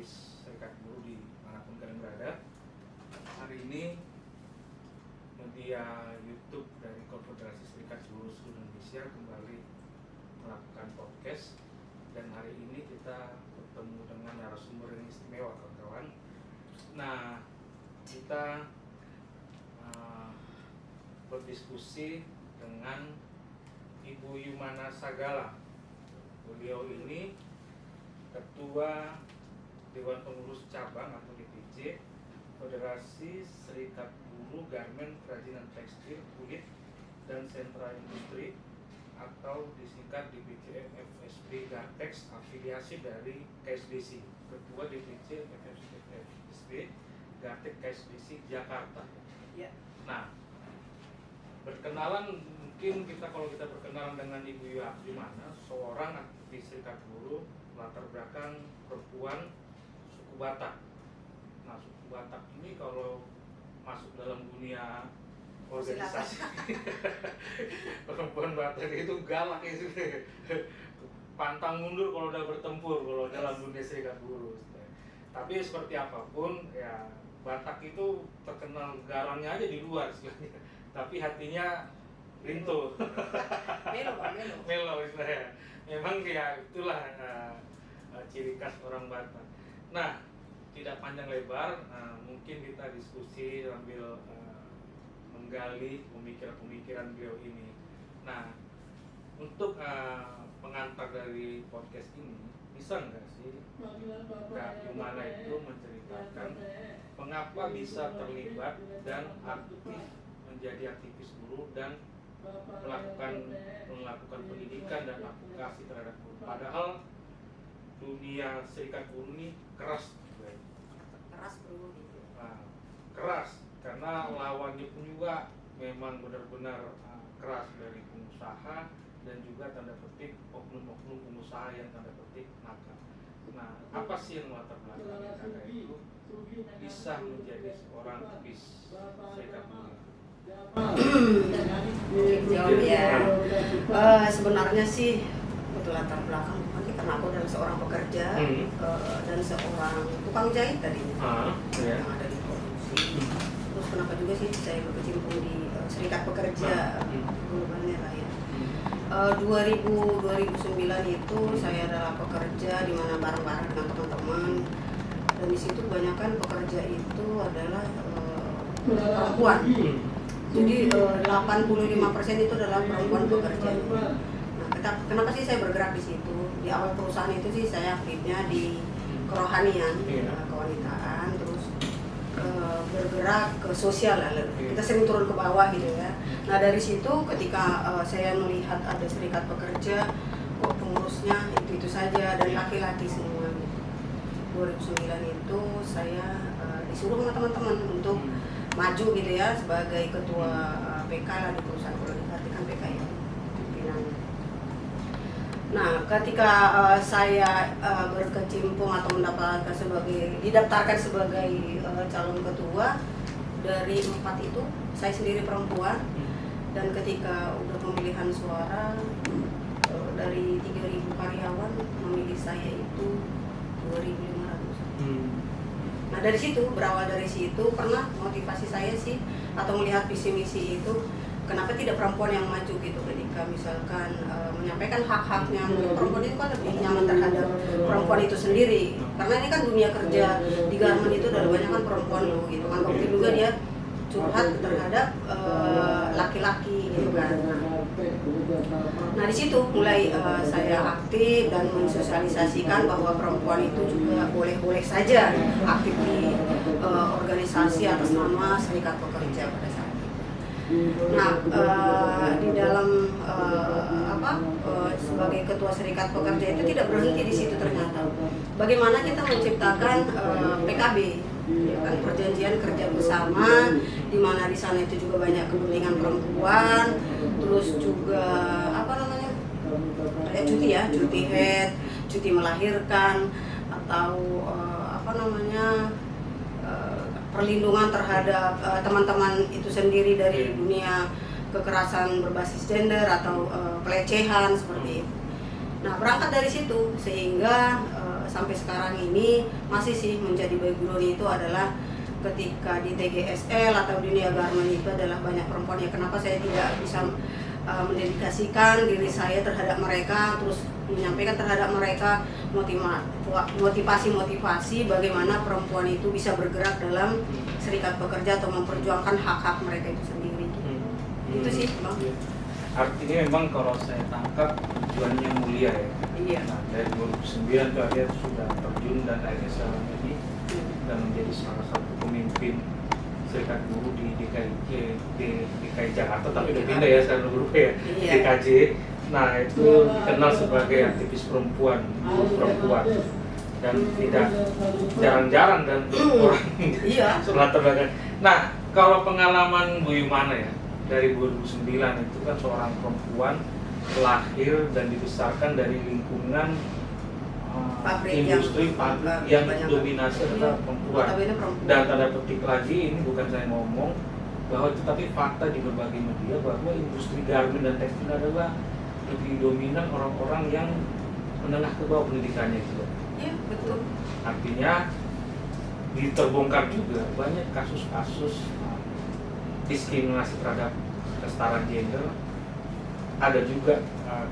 aktivis Serikat Buruh di manapun kalian berada. Hari ini media YouTube dari Konfederasi Serikat Buruh Seluruh Indonesia kembali melakukan podcast, dan hari ini kita bertemu dengan narasumber yang istimewa, kawan-kawan. Nah, kita berdiskusi dengan Ibu Yumana Sagala. Beliau ini Ketua Dewan Pengurus Cabang atau DPC Federasi Serikat Buruh Garmen Kerajinan Tekstil, Kulit, dan Sentra Industri atau disingkat DPC FSB Gartex, afiliasi dari KSDC. Ketua DPC FSB Gartex KSDC Jakarta. Ya. Nah, berkenalan, mungkin kalau kita berkenalan dengan Ibu Yumana, seorang aktivis Serikat Buruh, latar belakang perempuan suku Batak. Nah, suku Batak ini kalau masuk dalam dunia organisasi perempuan Batak itu galak ya, pantang mundur kalau udah bertempur kalau dalam dunia Serikat Buruh. Tapi seperti apapun ya, Batak itu terkenal garangnya aja di luar sebenarnya, tapi hatinya rintu. Melo istilahnya. Memang ya itulah ciri khas orang Batak. Nah, tidak panjang lebar, mungkin kita diskusi sambil menggali pemikiran-pemikiran beliau ini. Nah, untuk pengantar dari podcast ini, bisa nggak sih Kak Yumana itu menceritakan mengapa bisa terlibat dan aktif menjadi aktivis buruh dan melakukan pendidikan dan advokasi terhadap buruh. Padahal dunia serikat buruh ini keras bro. Nah, keras karena lawannya pun juga memang benar-benar keras, dari pengusaha dan juga tanda petik oknum-oknum pengusaha yang tanda petik nakal. Nah, apa sih yang latar belakangnya kakak itu bisa menjadi seorang aktivis serikat buruh? Jawab ya. Sebenarnya sih untuk latar belakang bukan sih, karena aku adalah seorang pekerja dan seorang tukang jahit tadinya yang ada di produksi. Terus kenapa juga sih saya berkecimpung di serikat pekerja globalnya lah ya. 2009 itu saya adalah pekerja di mana bareng-bareng dengan teman-teman, dan di situ kebanyakan pekerja itu adalah perempuan. Jadi 85% itu adalah perempuan pekerja. Nah, kenapa sih saya bergerak di situ? Di awal perusahaan itu sih saya aktifnya di kerohanian, kewanitaan, terus bergerak ke sosial lah. Kita sering turun ke bawah gitu ya. Nah, dari situ ketika saya melihat ada serikat pekerja, kok pengurusnya itu saja dan laki-laki semua. 2009 itu saya disuruh sama teman-teman untuk maju gitu ya sebagai ketua PK lah di perusahaan, kalau diartikan PK ya, pimpinan. Nah, ketika saya berkecimpung atau didaftarkan sebagai calon ketua, dari 4 itu saya sendiri perempuan, dan ketika udah pemilihan suara dari 3.000 karyawan memilih saya itu 2.500. Nah, dari situ, berawal dari situ, pernah motivasi saya sih atau melihat visi misi itu, kenapa tidak perempuan yang maju gitu ketika misalkan menyampaikan hak-haknya. Perempuan itu kan lebih nyaman terhadap perempuan itu sendiri, karena ini kan dunia kerja di garmen itu ada banyak kan perempuan loh gitu kan, mungkin juga dia curhat terhadap laki-laki gitu kan. Nah, di situ mulai saya aktif dan mensosialisasikan bahwa perempuan itu juga boleh-boleh saja aktif di organisasi atas nama Serikat Pekerja pada saat itu. Nah, di dalam sebagai ketua Serikat Pekerja itu tidak berhenti di situ ternyata. Bagaimana kita menciptakan PKB, ya kan, perjanjian kerja bersama, di mana di sana itu juga banyak kepentingan perempuan, terus juga cuti haid, cuti melahirkan, atau perlindungan terhadap teman-teman itu sendiri dari dunia kekerasan berbasis gender atau pelecehan seperti itu. Nah, berangkat dari situ sehingga sampai sekarang ini masih sih menjadi background itu adalah ketika di TGSL atau di Nia Garmen itu adalah banyak perempuan. Ya kenapa saya tidak bisa mendedikasikan diri saya terhadap mereka, terus menyampaikan terhadap mereka motivasi bagaimana perempuan itu bisa bergerak dalam serikat pekerja atau memperjuangkan hak-hak mereka itu sendiri. Itu sih Bang. Artinya memang kalau saya tangkap tujuannya mulia ya. Iya. Nah, dari 2009 tuh akhirnya sudah terjun dan akhirnya sekarang ini dan menjadi salah satu pemimpin serikat buruh di DKI Jakarta, tapi udah pindah ya sekarang berubah ya, Iya. DKJ. Nah itu dikenal sebagai aktivis perempuan dan tidak jarang-jarang dan orang Iya. latar belakang. Nah kalau pengalaman Bu Yumana ya dari 2009 itu kan seorang perempuan lahir dan dibesarkan dari lingkungan industri pabrik yang dominasi adalah perempuan. Dan tanda petik lagi, ini bukan saya ngomong bahwa itu, tapi fakta di berbagai media bahwa industri garmen dan tekstil adalah lebih dominan orang-orang yang menengah ke bawah pendidikannya itu. Iya, betul. Artinya diterbongkar juga banyak kasus-kasus diskriminasi terhadap kesetaraan gender. Ada juga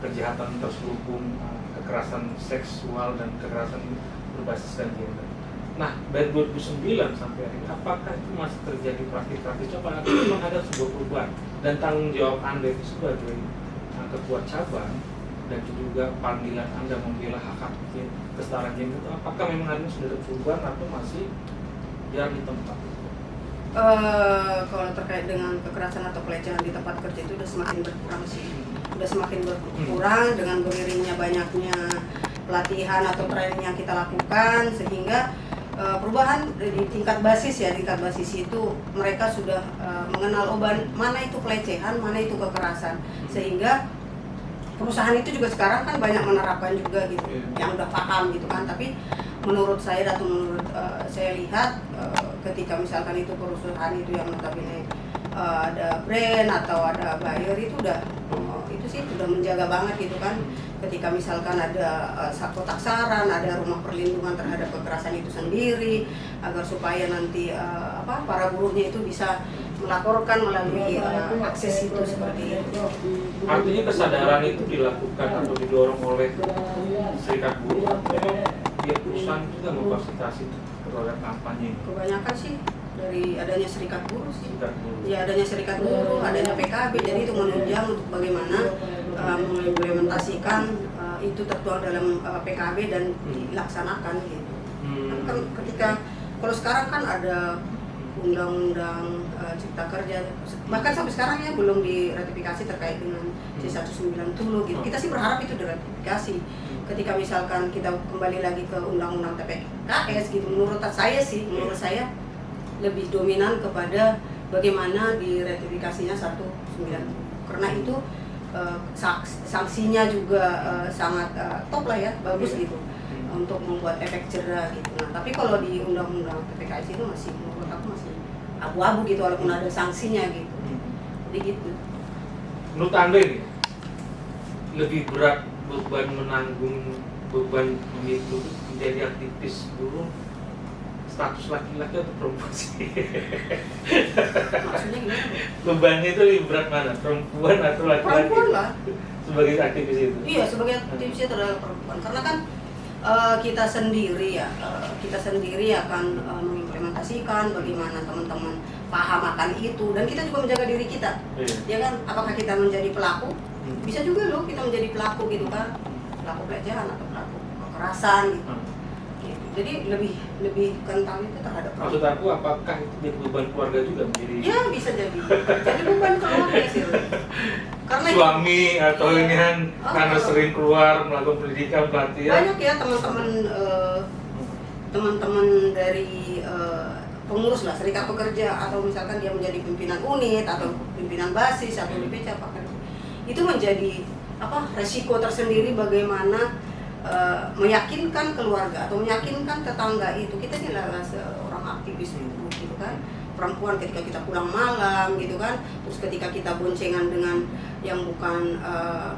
kejahatan terselubung kekerasan seksual dan kekerasan berbasiskan gender. Nah, dari 2009 sampai hari ini, apakah itu masih terjadi praktik-praktik coba atau memang ada sebuah perubahan? Dan tanggung jawab Anda itu sebagai ketua cabang dan juga panggilan Anda membela hak-hak kesetaraan gender itu, apakah memang hari ini sudah ada perubahan atau masih jalan di tempat? Kalau terkait dengan kekerasan atau pelecehan di tempat kerja itu udah semakin berkurang sih. Udah semakin berkurang dengan beriringnya banyaknya pelatihan atau training yang kita lakukan, sehingga perubahan di tingkat basis ya, tingkat basis itu mereka sudah mengenal mana itu pelecehan, mana itu kekerasan, sehingga perusahaan itu juga sekarang kan banyak menerapkan juga gitu, yang udah paham gitu kan. Tapi menurut saya atau menurut saya lihat ketika misalkan itu perusahaan itu yang notabene ada brand atau ada buyer itu udah itu sih udah menjaga banget gitu kan. Ketika misalkan ada kotak saran, ada rumah perlindungan terhadap kekerasan itu sendiri, agar supaya nanti para buruhnya itu bisa melaporkan melalui akses itu seperti itu. Artinya kesadaran itu dilakukan atau didorong oleh serikat buruh. Memang pihak perusahaan juga memfasilitasi terhadap kampanye ini. Kebanyakan sih dari adanya serikat buruh sih. Serikat buruh. Ya adanya serikat buruh, adanya PKB, jadi itu menunjang untuk bagaimana mengimplementasikan itu tertuang dalam PKB dan dilaksanakan gitu. Kan ketika kalau sekarang kan ada undang-undang cipta kerja, bahkan sampai sekarang ya belum diratifikasi terkait dengan C190 gitu. Kita sih berharap itu diratifikasi. Ketika misalkan kita kembali lagi ke undang-undang TPKS gitu, menurut saya lebih dominan kepada bagaimana diratifikasinya 190. Karena itu sanksinya juga sangat top lah ya, bagus gitu untuk membuat efek jera gitu. Nah, tapi kalau di undang-undang TPKS itu masih menurut aku masih abu-abu gitu, walaupun ada sanksinya gitu. Jadi gitu. Menurut Anda ini lebih berat beban menanggung beban mengikuti menjadi aktivis buruh status laki-laki atau perempuan sih? Maksudnya gimana? Bebannya itu lebih berat mana? Perempuan atau laki-laki? Perempuan lah. Sebagai aktivis itu? Iya, sebagai aktivis itu adalah perempuan. Karena kan kita sendiri akan mengimplementasikan bagaimana teman-teman paham akan itu, dan kita juga menjaga diri kita. Ya kan, apakah kita menjadi pelaku? Bisa juga loh kita menjadi pelaku gitu kan, pelaku pelecehan atau pelaku kekerasan gitu. Jadi lebih kental itu terhadap perempuan. Maksud aku, apakah itu jadi beban keluarga juga menjadi? Ya bisa jadi beban keluarga sih. Karena Suami atau ini kan karena sering keluar melakukan pendidikan pelatihan. Banyak ya teman-teman dari pengurus lah serikat pekerja, atau misalkan dia menjadi pimpinan unit atau pimpinan basis atau DPC apakah itu menjadi resiko tersendiri bagaimana meyakinkan keluarga atau meyakinkan tetangga itu kita ini adalah seorang aktivis buruh gitu kan, perempuan ketika kita pulang malam gitu kan, terus ketika kita boncengan dengan yang bukan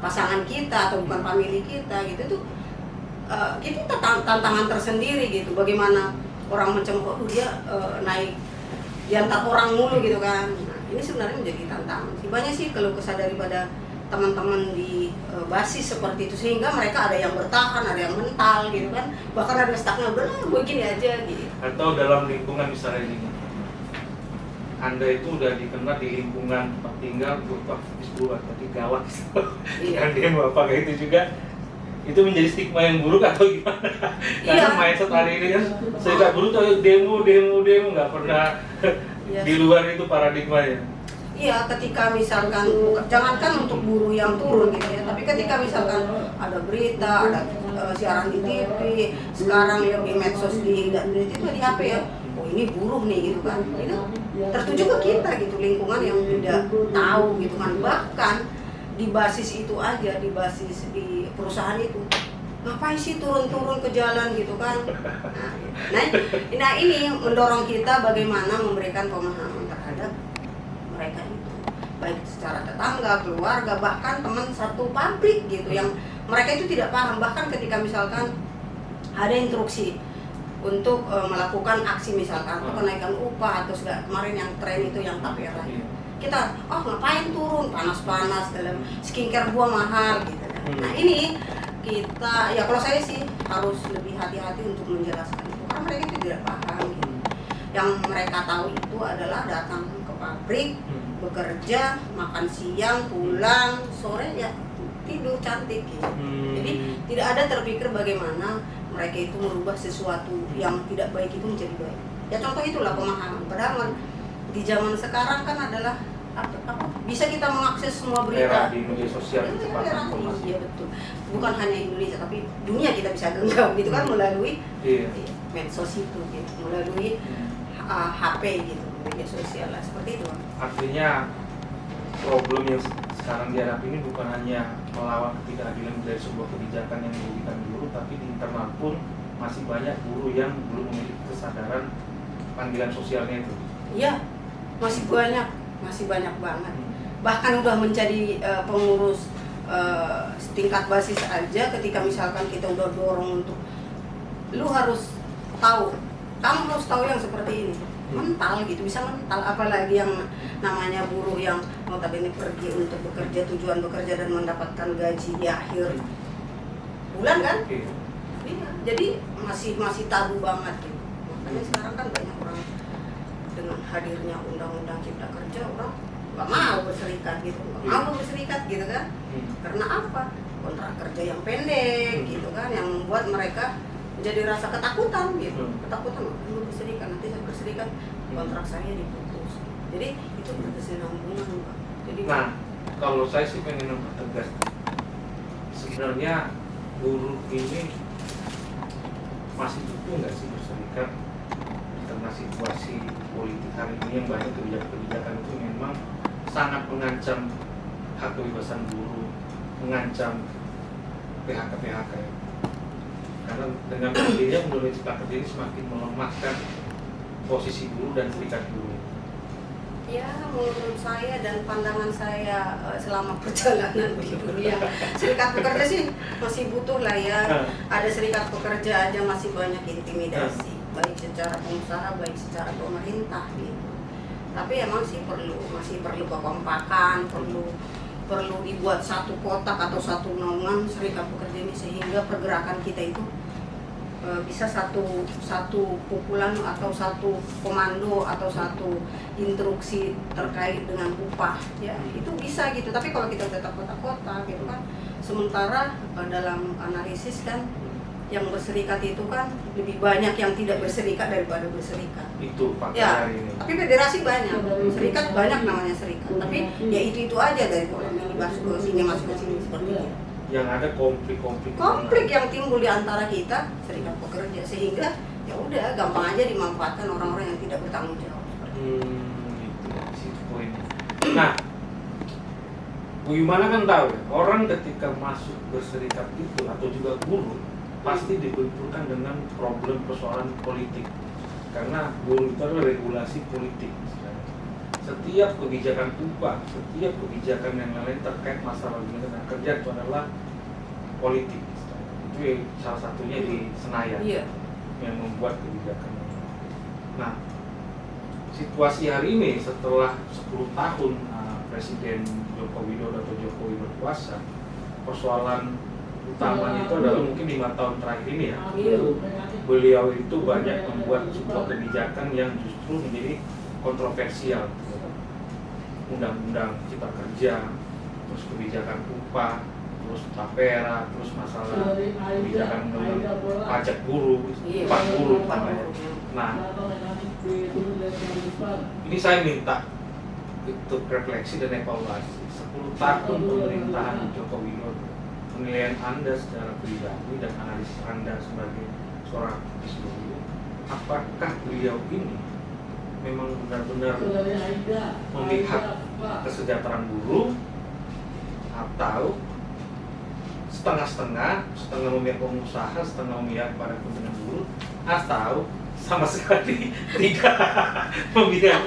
pasangan kita atau bukan famili kita gitu tuh kita tantangan tersendiri gitu. Bagaimana orang mencemooh, dia naik di antar orang mulu gitu kan. Nah, ini sebenarnya menjadi tantangan. Banyak sih kalau kesah daripada teman-teman di basis seperti itu, sehingga mereka ada yang bertahan, ada yang mental gitu kan, bahkan ada stagnan, udah begini aja gitu. Atau dalam lingkungan misalnya ini, Anda itu udah dikenal di lingkungan tempat tinggal untuk aktivis buruh, tapi galak kan dia apa kayak itu juga, itu menjadi stigma yang buruk atau gimana? Karena mindset hari ini kan serikat buruh tuh demo nggak pernah di luar itu paradigmanya. Iya, ketika misalkan, jangankan untuk buruh yang turun gitu ya, tapi ketika misalkan ada berita, ada siaran di TV, sekarang yang di medsos, di HP ya, oh ini buruh nih gitu kan, ini tertuju ke kita gitu, lingkungan yang tidak tahu gitu kan, bahkan di basis itu aja, di basis di perusahaan itu, ngapain sih turun-turun ke jalan gitu kan. Nah ini mendorong kita bagaimana memberikan pemahaman terhadap mereka itu, baik secara tetangga, keluarga, bahkan teman satu pabrik gitu, yang mereka itu tidak paham. Bahkan ketika misalkan ada instruksi untuk melakukan aksi misalkan atau kenaikan upah atau segala, kemarin yang tren itu yang tapera, kita ngapain turun, panas-panas, dalam skincare gua mahal gitu. Nah ini kita, ya kalau saya sih harus lebih hati-hati untuk menjelaskan itu, karena mereka itu tidak paham gitu. Yang mereka tahu itu adalah datang ke pabrik, bekerja, makan siang, pulang, sore ya tidur cantik gitu. Jadi tidak ada terpikir bagaimana mereka itu merubah sesuatu yang tidak baik itu menjadi baik. Ya contoh itulah pemahaman. Padahal di zaman sekarang kan adalah bisa kita mengakses semua berita di media sosial, iya betul. Bukan hanya Indonesia tapi dunia kita bisa genggam gitu kan, melalui medsos itu gitu, melalui HP gitu, media sosial lah, seperti itu. Artinya problem yang sekarang dihadapi ini bukan hanya melawan ketidakadilan dari sebuah kebijakan yang merugikan buruh, tapi di internal pun masih banyak buruh yang belum memiliki kesadaran panggilan sosialnya itu. Iya, masih banyak banget. Bahkan udah menjadi pengurus tingkat basis aja, ketika misalkan kita udah dorong untuk lu harus tahu, kamu harus tahu yang seperti ini, mental gitu, bisa mental. Apalagi yang namanya buruh yang notabene pergi untuk bekerja, tujuan bekerja dan mendapatkan gaji di akhir bulan kan. Iya, jadi masih tabu banget gitu. Makanya sekarang kan banyak orang, dengan hadirnya undang-undang cipta kerja, orang nggak mau berserikat gitu, kan. Karena apa? Kontrak kerja yang pendek gitu kan, yang membuat mereka jadi rasa ketakutan gitu, ketakutan lu berserikat, nanti saya berserikat kontrak saya diputus. Jadi itu berkesinambungan, Pak. Jadi kalau saya sih pengen mempertegas, sebenarnya buruh ini masih butuh nggak sih berserikat di tengah situasi politik hari ini yang banyak kebijakan-kebijakan itu memang sangat mengancam hak kebebasan buruh, mengancam PHK ya. Karena dengan berdirinya Undang-Undang Cipta Kerja ini semakin melemahkan posisi buruh dan serikat buruh. Ya, menurut saya dan pandangan saya selama perjalanan di dunia serikat pekerja sih masih butuh lah ya. Ada serikat pekerja aja masih banyak intimidasi, baik secara pengusaha, baik secara pemerintah gitu. Tapi emang sih masih perlu kekompakan, perlu dibuat satu kotak atau satu naungan serikat pekerja ini, sehingga pergerakan kita itu bisa satu pukulan atau satu komando atau satu instruksi terkait dengan upah ya, itu bisa gitu. Tapi kalau kita tetap kotak-kotak gitu kan, sementara dalam analisis kan yang berserikat itu kan lebih banyak yang tidak berserikat daripada berserikat. Itu fakta ya, hari ini. tapi federasi banyak, serikat banyak namanya serikat. Tapi ya itu aja dari orang ini masuk ke sini seperti itu. Yang ada konflik yang timbul di antara kita serikat pekerja, sehingga ya udah gampang aja dimanfaatkan orang-orang yang tidak bertanggung jawab. Itu poinnya. Nah, Bu Yumana kan tahu ya, orang ketika masuk berserikat itu atau juga buruh pasti dibenturkan dengan problem persoalan politik, karena buruh itu adalah regulasi politik. Setiap kebijakan upah, setiap kebijakan yang lain terkait masalah tenaga kerja itu adalah politik. Itu tapi salah satunya di Senayan Iya. yang membuat kebijakan. Nah, situasi hari ini setelah 10 tahun Presiden Joko Widodo atau Jokowi berkuasa, persoalan utamanya itu adalah mungkin 5 tahun terakhir ini ya. Iya. Beliau itu banyak membuat sebuah kebijakan yang justru menjadi kontroversial. Undang-undang Cipta Kerja, terus kebijakan upah, terus tapera, terus masalah kebijakan pajak buruh, Iya. upah buruh. Upah buruh. Nah, ini saya minta untuk refleksi dan evaluasi 10 tahun pemerintahan Joko Widodo. Penilaian Anda secara pribadi dan analisis Anda sebagai seorang aktivis, apakah beliau ini memang benar-benar memihak kesejahteraan buruh atau setengah-setengah, setengah memihak pengusaha, setengah memihak pada kepentingan buruh, atau sama sekali tidak memihak?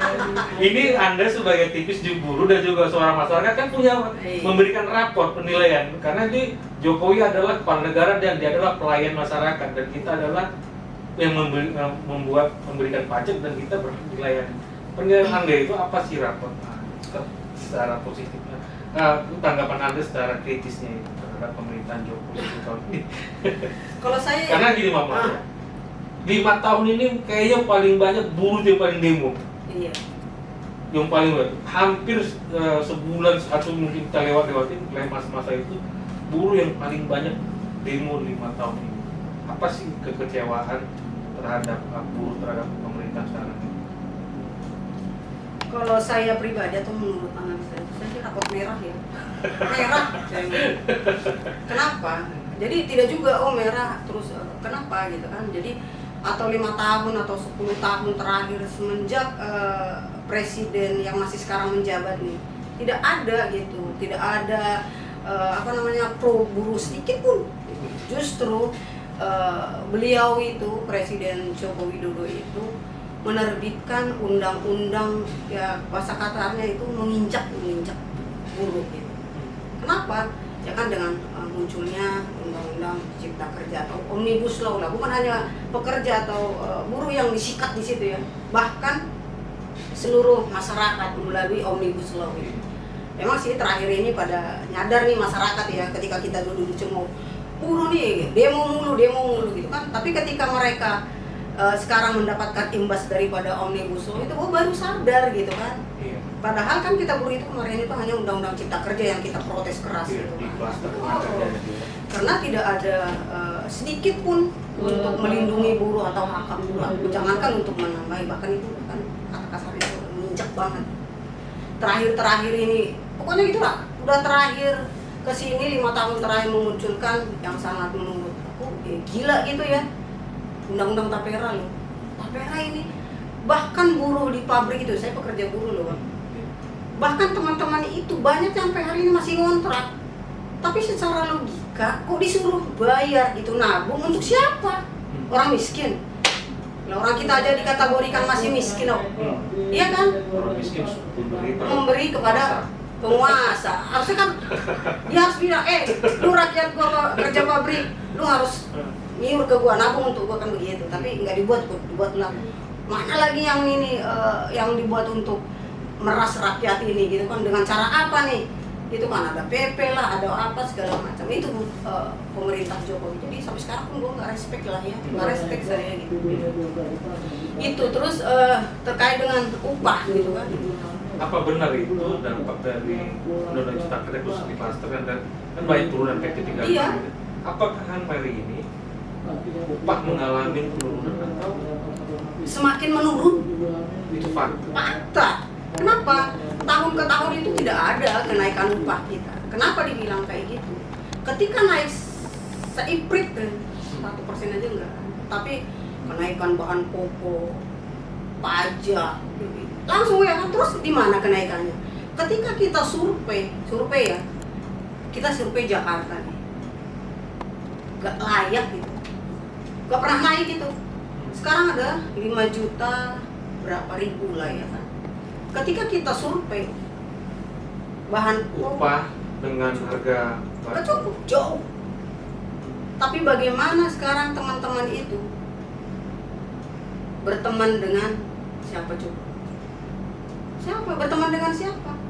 Ini Anda sebagai aktivis di buruh dan juga suara masyarakat kan punya memberikan raport penilaian, karena ini Jokowi adalah kepala negara dan dia adalah pelayan masyarakat, dan kita adalah yang memberikan pajak dan kita berpenilaian. Penilaian Anda itu apa sih raport secara positifnya? Tanggapan Anda secara kritisnya itu terhadap pemerintahan Jokowi tahun ini? Kalau saya Karena gini Mama, 5 tahun ini kayaknya paling banyak buruh yang paling demo. Iya. Yang paling banyak, hampir sebulan atau mungkin kita lewatin masa itu, buruh yang paling banyak demo 5 tahun ini. Apa sih kekecewaan terhadap buruh, terhadap pemerintah sekarang ini? Kalau saya pribadi atau menurut analis saya sih rapot merah ya. Merah saya bilang. Kenapa? Jadi tidak juga merah terus kenapa gitu kan? Jadi atau 5 tahun atau 10 tahun terakhir semenjak presiden yang masih sekarang menjabat nih tidak ada gitu, tidak ada pro buruh sedikit pun. Justru beliau itu Presiden Joko Widodo itu menerbitkan undang-undang ya bahasa kasarnya itu menginjak buruh gitu. Kenapa? Ya kan dengan munculnya undang-undang Cipta Kerja atau Omnibus Law lah, bukan hanya pekerja atau buruh yang disikat di situ ya, bahkan seluruh masyarakat melalui Omnibus Law itu. Memang sih terakhir ini pada nyadar nih masyarakat ya, ketika kita dulu cuma buruh nih demo mulu gitu kan, tapi ketika mereka sekarang mendapatkan imbas daripada Omnibus Law itu baru sadar gitu kan. Iya. Padahal kan kita buruh itu kemarin itu hanya undang-undang Cipta Kerja yang kita protes keras gitu Di kan. kluster tenaga kerja. Karena tidak ada sedikit pun untuk melindungi buruh atau hak buruh, jangankan untuk menambahi, bahkan itu kan kata kasarnya itu menginjak banget. Terakhir ini pokoknya gitulah, udah terakhir kesini 5 tahun terakhir memunculkan yang sangat menurut aku gila gitu ya, undang-undang tapera loh. Tapera ini bahkan buruh di pabrik itu, saya pekerja buruh loh Bang. Bahkan teman-teman itu banyak sampai hari ini masih ngontrak. Tapi secara logika kok disuruh bayar gitu, nabung untuk siapa? Orang miskin. Nah, orang kita aja dikategorikan masih miskin loh. Iya kan? Orang miskin Memberi kepada penguasa. Harusnya kan dia harus bilang, lu rakyat gua kerja pabrik, lu harus nyuruh ke gua, nabung untuk gua, kan begitu. Tapi nggak dibuat lah. Mana lagi yang ini yang dibuat untuk meras rakyat ini gitu kan, dengan cara apa nih? Itu kan ada PP lah, ada apa segala macam. Itu pemerintah Jokowi. Jadi sampai sekarang pun gua nggak respect lah ya, nggak respect saya gitu. Itu terus terkait dengan upah gitu kan. Apa benar itu dampak dari undang-undang Cipta Kerja khusus di kluster dan banyak turunan PT 3 Iya. Apakah hari ini upah mengalami penurunan atau Semakin menurun? itu fakta? Fakta. Kenapa? Tahun ke tahun itu tidak ada kenaikan upah kita. Kenapa dibilang kayak gitu? Ketika naik seiprit 1% aja enggak. Tapi kenaikan bahan pokok, pajak, langsung ya kan. Terus di mana kenaikannya? Ketika kita survei ya, kita survei Jakarta nih, gak layak gitu, gak pernah naik gitu. Sekarang ada 5 juta berapa ribu lah ya kan. Ketika kita survei bahan Upah dengan harga nggak cukup, jauh. Tapi bagaimana sekarang teman-teman itu berteman dengan siapa coba? Siapa? Berteman dengan siapa?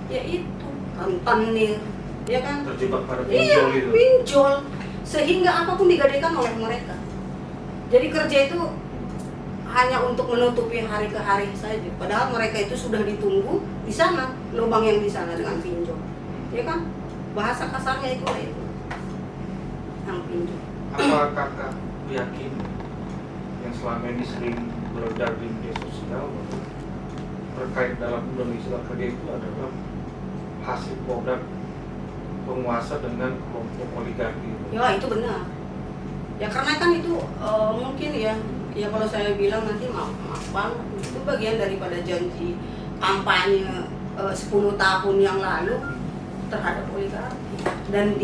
Ya itu, rentenir, ya kan? Terjebak pada Iya, pinjol itu. pinjol. Sehingga apapun digadaikan oleh mereka. Jadi kerja itu hanya untuk menutupi hari ke hari saja. Padahal mereka itu sudah ditunggu di sana, lubang yang di sana dengan pinjol. Ya kan? Bahasa kasarnya itu yang pinjol. Apa kakak yakin yang selama ini sering beredar di media sosial terkait dalam Indonesia kerja itu adalah hasil produk penguasa dengan kelompok oligarki? Ya itu benar. Ya karena kan itu mungkin ya kalau saya bilang nanti maaf banget, itu bagian daripada janji kampanye 10 tahun yang lalu terhadap oligarki, dan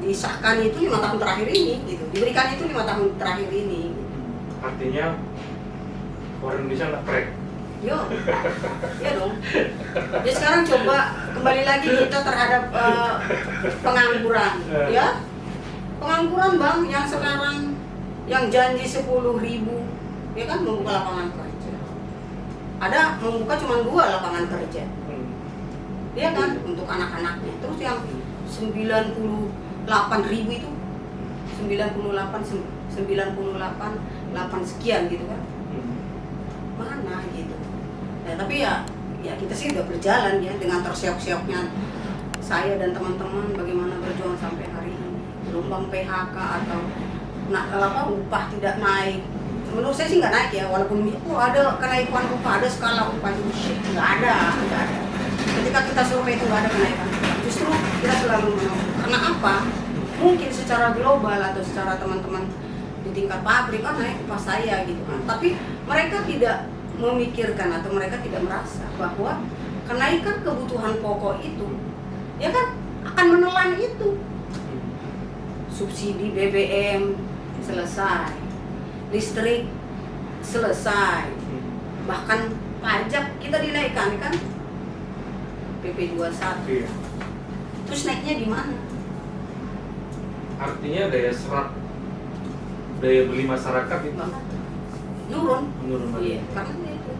disahkan itu 5 tahun terakhir ini gitu, diberikan itu 5 tahun terakhir ini gitu. Artinya orang Indonesia nggak crack. Yo, ya dong. Ya sekarang coba kembali lagi kita terhadap pengangguran, ya. Pengangguran bang, yang sekarang yang janji 10.000, ya kan, membuka lapangan kerja. Ada membuka cuma 2 lapangan kerja, ya kan, untuk anak-anaknya. Terus yang 98.000 itu 98 sekian gitu kan, mana gitu. Nah, tapi ya kita sih udah berjalan ya dengan terseok-seoknya saya dan teman-teman bagaimana berjuang sampai hari ini. Gelombang PHK atau upah tidak naik. Menurut saya sih nggak naik ya, walaupun ada kenaikan upah, ada skala upah itu nggak ada. Ketika kita survei itu nggak ada kenaikan. Justru kita selalu menolak. Karena apa? Mungkin secara global atau secara teman-teman di tingkat pabrik naik upah saya gitu kan. Tapi mereka tidak memikirkan atau mereka tidak merasa bahwa kenaikan kebutuhan pokok itu ya kan akan menelan itu. Subsidi BBM selesai, listrik selesai, bahkan pajak kita dinaikkan kan, PP 21. Iya. Terus naiknya di mana? Artinya daya serap, daya beli masyarakat itu Nurun. lagi. Iya, karena itu.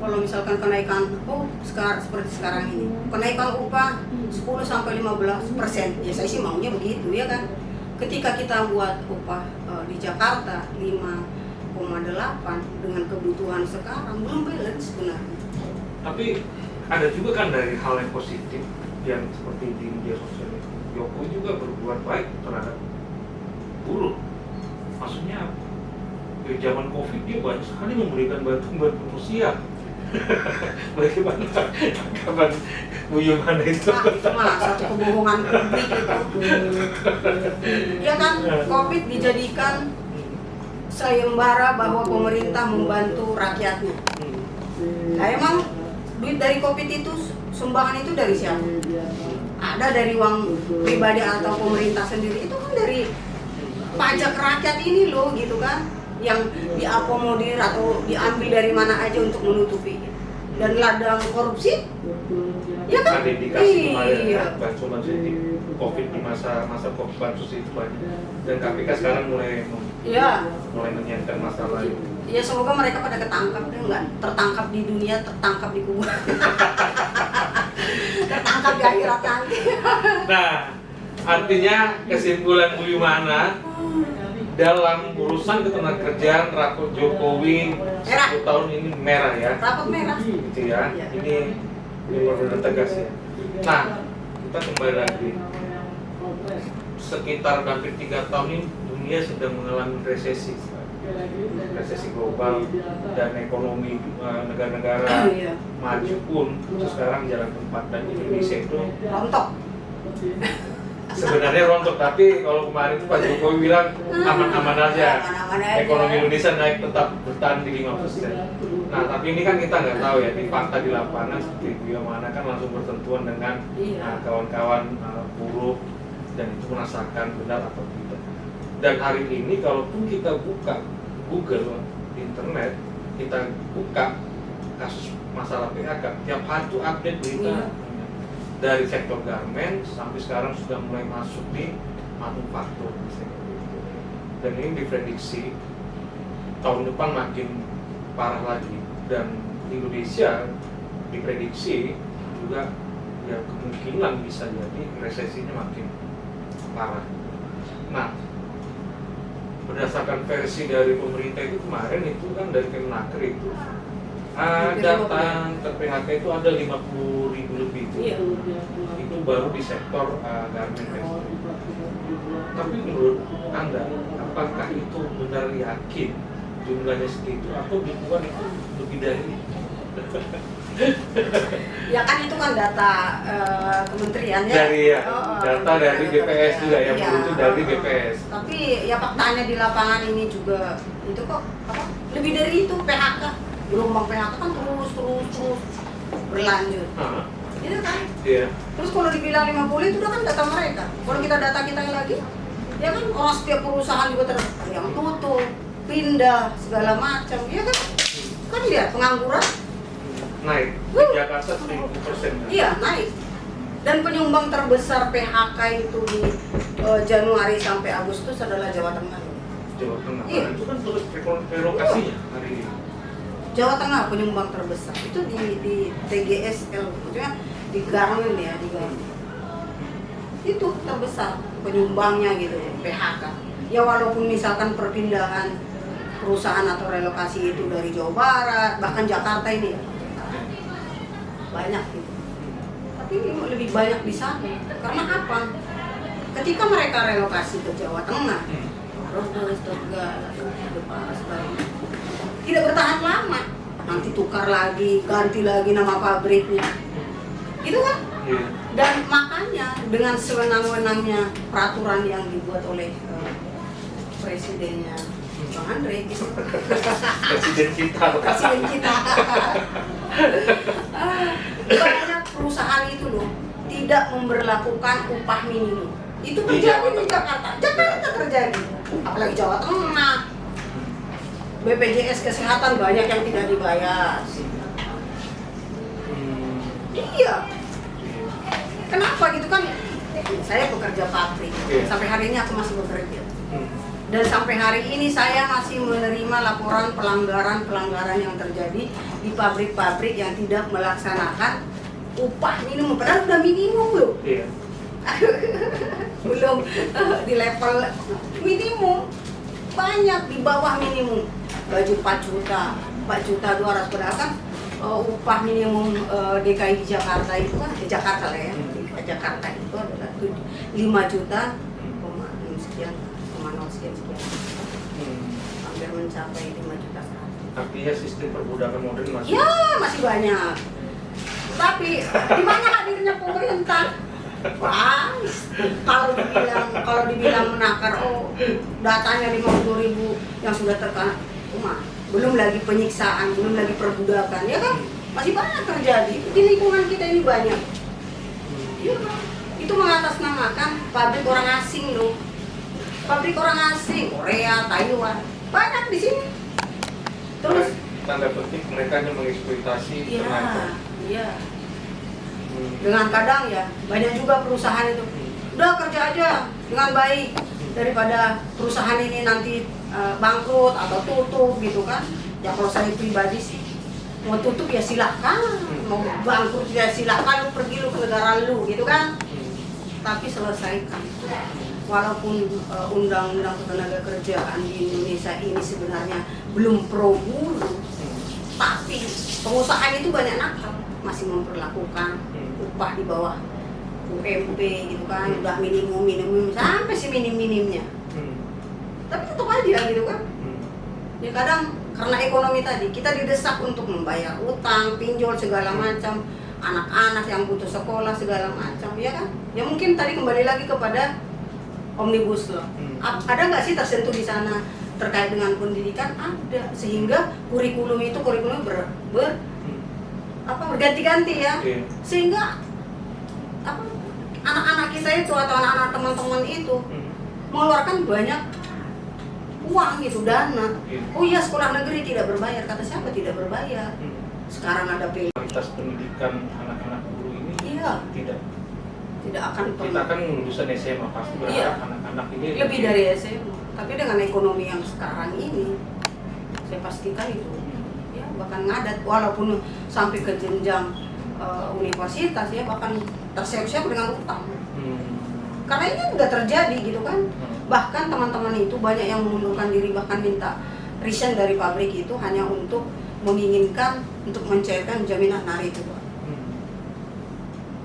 Kalau misalkan kenaikan, seperti sekarang ini, kenaikan upah 10-15%, ya saya sih maunya begitu ya kan. Ketika kita buat upah di Jakarta 5,8 dengan kebutuhan sekarang belum balance sebenarnya. Tapi ada juga kan dari hal yang positif yang seperti di media sosial itu. Jokowi juga berbuat baik terhadap buruh. Maksudnya di zaman COVID dia banyak sekali memberikan bantuan sosial. Bagaimana kapan bagaimana itu? Cuma satu kebohongan publik itu. Ya kan, COVID dijadikan sayembara bahwa pemerintah membantu rakyatnya. Nah emang duit dari COVID itu, sumbangan itu dari siapa? Ada dari uang pribadi atau pemerintah sendiri? Itu kan dari pajak rakyat ini loh gitu kan, yang diakomodir atau diambil dari mana aja untuk menutupi. Dan ladang korupsi ya kan? Ada indikasi kemarin iya. bansos di COVID di masa COVID bansos itu banyak, dan KPK sekarang mulai menyiapkan masalah itu. Ya semoga mereka pada ketangkap deh, nggak tertangkap di dunia, tertangkap di kubur. Tertangkap di akhirat nanti. Nah, artinya kesimpulan Bu Yumana dalam urusan ketenagakerjaan raport Jokowi 10 tahun ini merah ya. Rapot merah. Gitu ya. Ini benar-benar tegas ya. Nah, kita kembali lagi. Sekitar hampir 3 tahun ini dunia sedang mengalami resesi global, dan ekonomi negara-negara maju pun itu sekarang jalan tempat, dan Indonesia itu Rontok. sebenarnya rontok, tapi kalau kemarin itu Pak Jokowi bilang aman-aman aja. Ekonomi Indonesia naik tetap bertahan di 5%. Nah, tapi ini kan kita nggak tahu ya, di fakta di lapangan seperti itu yang mana kan langsung bersentuhan dengan kawan-kawan buruh, dan itu merasakan benar atau tidak. Dan hari ini kalaupun kita buka Google di internet, kita buka kasus masalah PHK, tiap hari itu update berita. dari sektor garmen sampai sekarang sudah mulai masuk di manufaktur misalnya gitu. Dan ini diprediksi tahun depan makin parah lagi, dan Indonesia diprediksi juga ya kemungkinan bisa jadi resesinya makin parah. Nah, berdasarkan versi dari pemerintah itu kemarin itu kan dari Kemenaker itu data ter-PHK itu ada 50.000 lebih itu. Iya. Itu baru di sektor garment. Tapi menurut Anda, apakah itu benar yakin jumlahnya segitu atau lingkungan itu lebih dari itu? Ya kan itu kan data kementerian ya. Dari data dari BPS juga yang merujuk dari BPS. Tapi ya faktanya di lapangan ini juga itu kok lebih dari itu PHK. Gelombang PHK kan terus berlanjut. Gitu kan? Iya. Terus kalau dibilang 50 itu udah kan data mereka. Kalau kita data kita lagi, ya kan orang setiap perusahaan juga ada yang tutup, pindah segala macam, ya kan? Kan lihat pengangguran Naik di Jakarta 1000%. iya naik. Dan penyumbang terbesar PHK itu di Januari sampai Agustus adalah Jawa Tengah. Jawa Tengah. Iya. Itu kan terus relokasinya hari ini. Jawa Tengah penyumbang terbesar itu di TGSL, maksudnya di garmen ya, di garmen. Itu terbesar penyumbangnya gitu PHK. Ya walaupun misalkan perpindahan perusahaan atau relokasi itu dari Jawa Barat, bahkan Jakarta ini ya, banyak gitu. Tapi lebih banyak di sana. Karena apa? Ketika mereka relokasi ke Jawa Tengah, Brebes, Tegal, Jepara, tidak bertahan lama. Nanti tukar lagi, ganti lagi nama pabriknya. Gitu kan? Iya. Dan makanya dengan sewenang-wenangnya peraturan yang dibuat oleh presidennya Bang Andre gitu. Presiden kita. Banyak perusahaan itu loh tidak memberlakukan upah minimum. Itu terjadi di Jakarta. Jakarta terjadi. Apalagi Jawa Tengah. BPJS kesehatan banyak yang tidak dibayar. Iya. Kenapa gitu kan? Saya bekerja pabrik. Sampai hari ini aku masih bekerja. Dan sampai hari ini saya masih menerima laporan pelanggaran yang terjadi di pabrik-pabrik yang tidak melaksanakan upah minimum. Padahal udah minimum loh. Iya. Belum di level minimum. Banyak di bawah minimum. Baju 4 juta, 4.200.000 padahal kan upah minimum DKI di Jakarta itu kan Jakarta lah ya. Jakarta itu adalah 5 juta, sekian, 0 sekian. Hampir mencapai 5 juta. Artinya sistem perbudakan modern masih. Ya, masih banyak. Tapi di mana hadirnya pemerintah? Wah, kalau dibilang menakar, datanya 50.000 yang sudah terkena, belum lagi penyiksaan, belum lagi perbudakan, ya kan? Masih banyak terjadi di lingkungan kita ini banyak. Ya, itu mengatasnamakan pabrik orang asing loh, pabrik orang asing, Korea, Taiwan, banyak di sini. Terus tanda petik mereka hanya mengeksploitasi tenaga. Iya. Dengan kadang ya banyak juga perusahaan itu udah kerja aja dengan baik daripada perusahaan ini nanti bangkrut atau tutup gitu kan. Ya kalau saya pribadi sih mau tutup ya silahkan, mau bangkrut ya silahkan, lu pergi lu ke negara lu gitu kan. Tapi selesaikan. Walaupun undang-undang ketenaga kerjaan di Indonesia ini sebenarnya belum pro buruh, tapi pengusaha itu banyak nakal, masih memperlakukan upah di bawah UMP gitu kan, udah minimum sampai si minim-minimnya. Tapi tetap aja gitu kan. Ya kadang karena ekonomi tadi kita didesak untuk membayar utang, pinjol segala macam, anak-anak yang butuh sekolah segala macam, ya kan? Ya mungkin tadi kembali lagi kepada Omnibus Law. Ada nggak sih tersentuh di sana terkait dengan pendidikan? Ada, sehingga kurikulum berganti-ganti ya. Sehingga anak-anak kita itu atau anak-anak teman-teman itu mengeluarkan banyak uang gitu, dana. Oh iya, sekolah negeri tidak berbayar. Kata siapa tidak berbayar? Sekarang ada kualitas pendidikan anak-anak guru ini. Iya, tidak akan Kita pernah. kan lulusan SMA pasti berharap anak-anak ini Lebih dari SMA. Tapi dengan ekonomi yang sekarang ini, saya pastikan itu ya bahkan ngadat, walaupun sampai ke jenjang universitas ya, bahkan terseok-seok dengan utang. Karena ini udah terjadi gitu kan. Bahkan teman-teman itu banyak yang mengundurkan diri, bahkan minta resign dari pabrik itu hanya untuk menginginkan untuk mencairkan jaminan hari itu, Pak.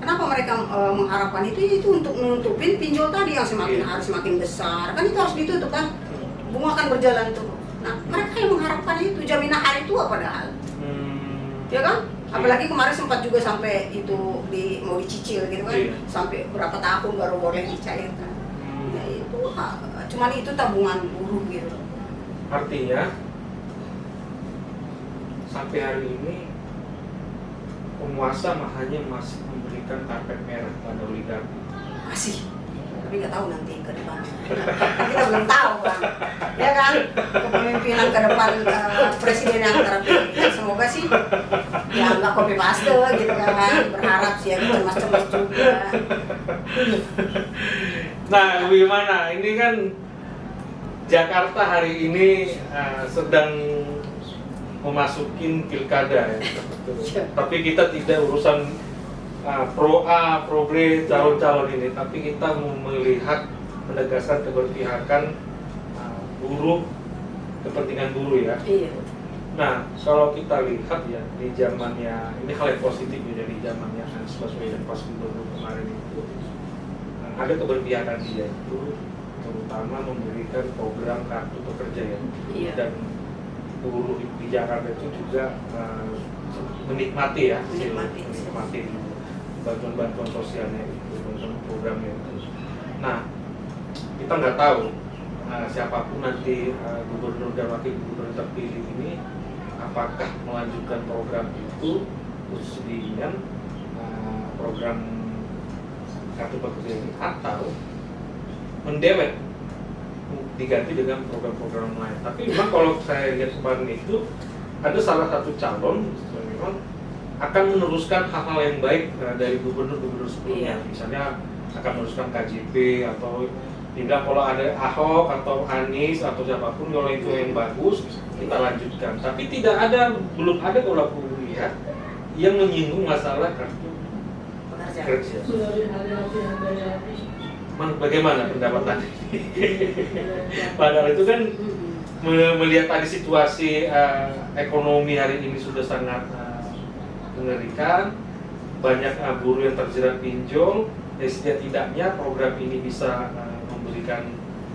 Kenapa mereka mengharapkan itu untuk menutupin pinjol tadi yang semakin hari semakin besar, kan itu harus ditutup kan, bunga akan berjalan terus. Nah mereka yang mengharapkan itu jaminan hari tua padahal, ya kan? Apalagi kemarin sempat juga sampai itu mau dicicil gitu kan, sampai berapa tahun baru boleh dicairkan. Ya itu cuman itu tabungan buruh gitu. Artinya sampai hari ini penguasa hanya masih memberikan karpet merah pada oligarki. Masih, tapi nggak tahu nanti ke depan. Kita belum tahu kan, ya kan? Kepemimpinan ke depan presiden yang terpilih, semoga sih ya nggak copy paste gitu kan. Berharap sih ya cemas-cemas juga. Nah, bagaimana? Ini kan Jakarta hari ini sedang memasukin pilkada ya. Tapi kita tidak urusan pro A, pro B, calon-calon ini, tapi kita melihat menegaskan keberpihakan buruh, kepentingan buruh ya. Iya. Nah, kalau kita lihat ya di zamannya, ini hal yang positif ya, di zamannya Anies Baswedan pas gubernur kemarin itu ada keberpihakan dia itu, terutama memberikan program kartu pekerja ya. Iya. Dan buruh di Jakarta itu juga menikmati ya, menikmati bantuan-bantuan sosialnya itu, bantuan programnya itu. Nah, kita nggak tahu siapapun nanti gubernur dan wakil gubernur terpilih ini apakah melanjutkan program itu khusus di program kartu pekerja ini, atau mendewet diganti dengan program-program lain. Tapi memang kalau saya lihat kemarin itu ada salah satu calon memang akan meneruskan hal-hal yang baik dari gubernur-gubernur sebelumnya. Misalnya akan meneruskan KJP, atau tidak, kalau ada Ahok atau Anies atau siapapun kalau itu yang bagus kita lanjutkan. Tapi belum ada kalau aku lihat yang menyinggung masalah kartu kerja. Bagaimana pendapat Anda? Padahal itu kan melihat tadi situasi ekonomi hari ini sudah sangat mengerikan, banyak buruh yang terjerat pinjol. Setidaknya program ini bisa memberikan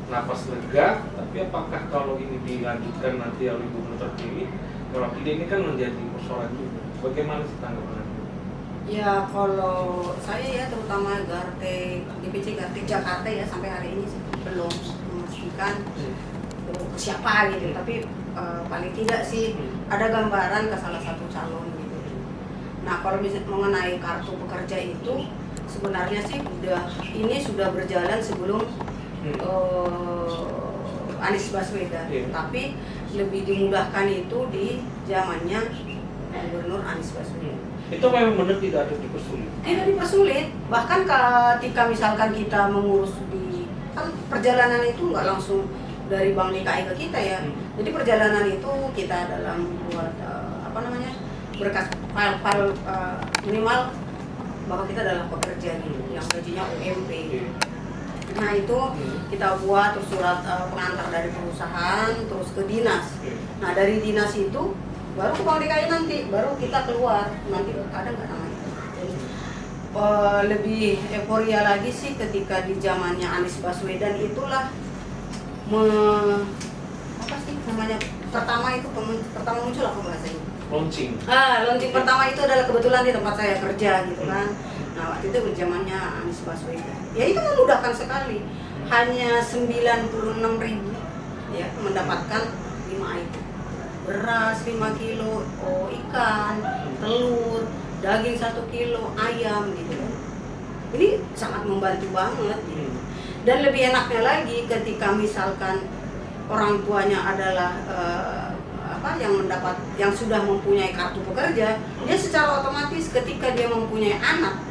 napas lega. Tapi apakah kalau ini dilanjutkan nanti oleh gubernur terpilih, kalau tidak ini kan menjadi persoalan juga. Bagaimana sih tanggapan Anda? Ya kalau saya ya terutama DPC Garte Jakarta ya sampai hari ini sih belum memastikan siapa gitu, tapi paling tidak sih ada gambaran ke salah satu calon gitu. Nah kalau mengenai kartu pekerja itu sebenarnya sih ini sudah berjalan sebelum Anies Baswedan, tapi lebih dimudahkan itu di zamannya Gubernur Anies Baswedan. Itu memang benar tidak ada dipersulit? Tidak dipersulit, bahkan ketika misalkan kita mengurus kan perjalanan itu nggak langsung dari Bank DKI ke kita ya. Jadi perjalanan itu kita dalam buat berkas file minimal bahwa kita adalah pekerja gitu, yang gajinya UMP. Nah itu kita buat terus surat pengantar dari perusahaan terus ke dinas. Nah dari dinas itu baru ke Bank DKI nanti, baru kita keluar nanti ada nggak namanya. Jadi, lebih euforia lagi sih ketika di zamannya Anies Baswedan itulah pertama muncul apa bahasanya? Launching pertama itu adalah kebetulan di tempat saya kerja gitu kan. Nah waktu itu zamannya Anies Baswedan. Ya itu memudahkan sekali. Hanya 96.000 ya mendapatkan 5 item. Beras 5 kilo, ikan, telur, daging 1 kilo, ayam gitu. Ini sangat membantu banget gitu. Dan lebih enaknya lagi ketika misalkan orang tuanya adalah yang sudah mempunyai kartu pekerja, dia secara otomatis ketika dia mempunyai anak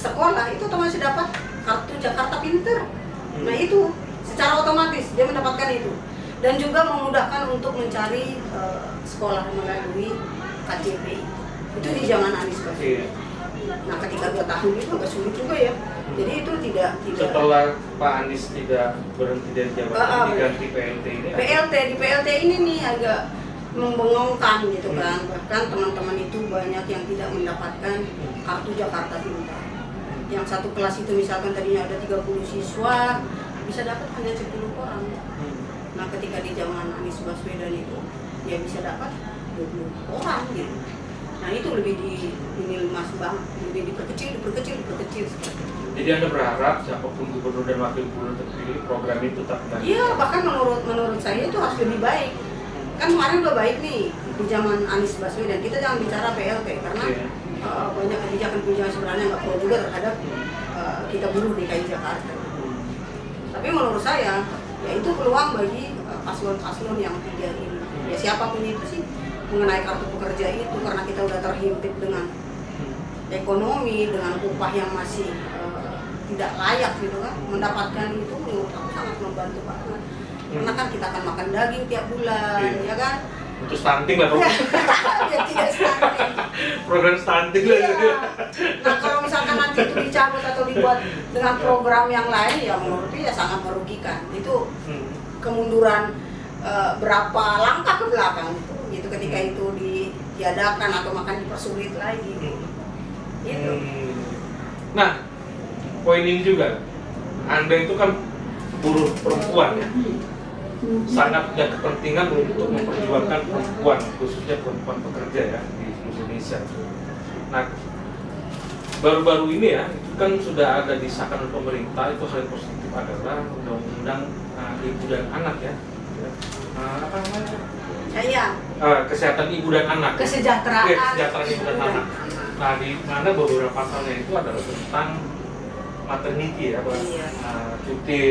sekolah itu otomatis dapat kartu Jakarta Pinter. Nah itu secara otomatis dia mendapatkan itu, dan juga memudahkan untuk mencari sekolah melalui KJP. Itu di zaman Anies Baswedan. Nah ketika 2 tahun itu agak sulit juga ya. Jadi itu tidak setelah Pak Anies tidak berhenti dari jabatan diganti PLT ini. Di PLT ini nih agak membengongkan gitu kan. Bahkan teman-teman itu banyak yang tidak mendapatkan kartu Jakarta Pintar. Yang satu kelas itu misalkan tadinya ada 30 siswa, bisa dapat hanya 10 orang. Nah ketika di zaman Anies Baswedan itu ya bisa dapat 20 orang gitu. Nah itu lebih ini Mas Bang, lebih diperkecil Jadi Anda berharap siapapun gubernur dan wakil gubernur terpilih program itu tetap berjalan? Iya, bahkan menurut saya itu harus lebih baik. Kan kemarin udah baik nih di zaman Anies Baswedan. Kita jangan bicara PLT karena banyak kebijakan-kebijakan sebenarnya nggak perlu juga terhadap kita buruh di DKI Jakarta. Tapi menurut saya ya itu peluang bagi paslon-paslon yang 3 ini. Ya siapapun itu sih mengenai kartu pekerja itu, karena kita udah terhimpit dengan ekonomi, dengan upah yang masih tidak layak gitu kan, mendapatkan itu menurut aku sangat membantu banget. Karena kan kita akan makan daging tiap bulan, ya kan? Untuk stunting lah program. Ya tidak stunting. Program stunting lah. Nah kalau misalkan nanti itu dicabut atau dibuat dengan program yang lain, ya menurutku ya sangat merugikan. Itu kemunduran berapa langkah ke belakang gitu ketika itu ditiadakan atau makan dipersulit lagi gitu. Nah poin ini juga, Anda itu kan buruh perempuan ya, sangat punya kepentingan untuk memperjuangkan perempuan, khususnya perempuan pekerja ya di Indonesia. Nah baru-baru ini ya itu kan sudah ada disahkan oleh pemerintah, itu hal yang positif adalah undang-undang ibu dan anak ya. Apa namanya? Kesehatan ibu dan anak. Kesejahteraan ibu dan anak. Nah, di mana beberapa pasalnya itu adalah tentang maternity ya, Pak. Iya. Cuti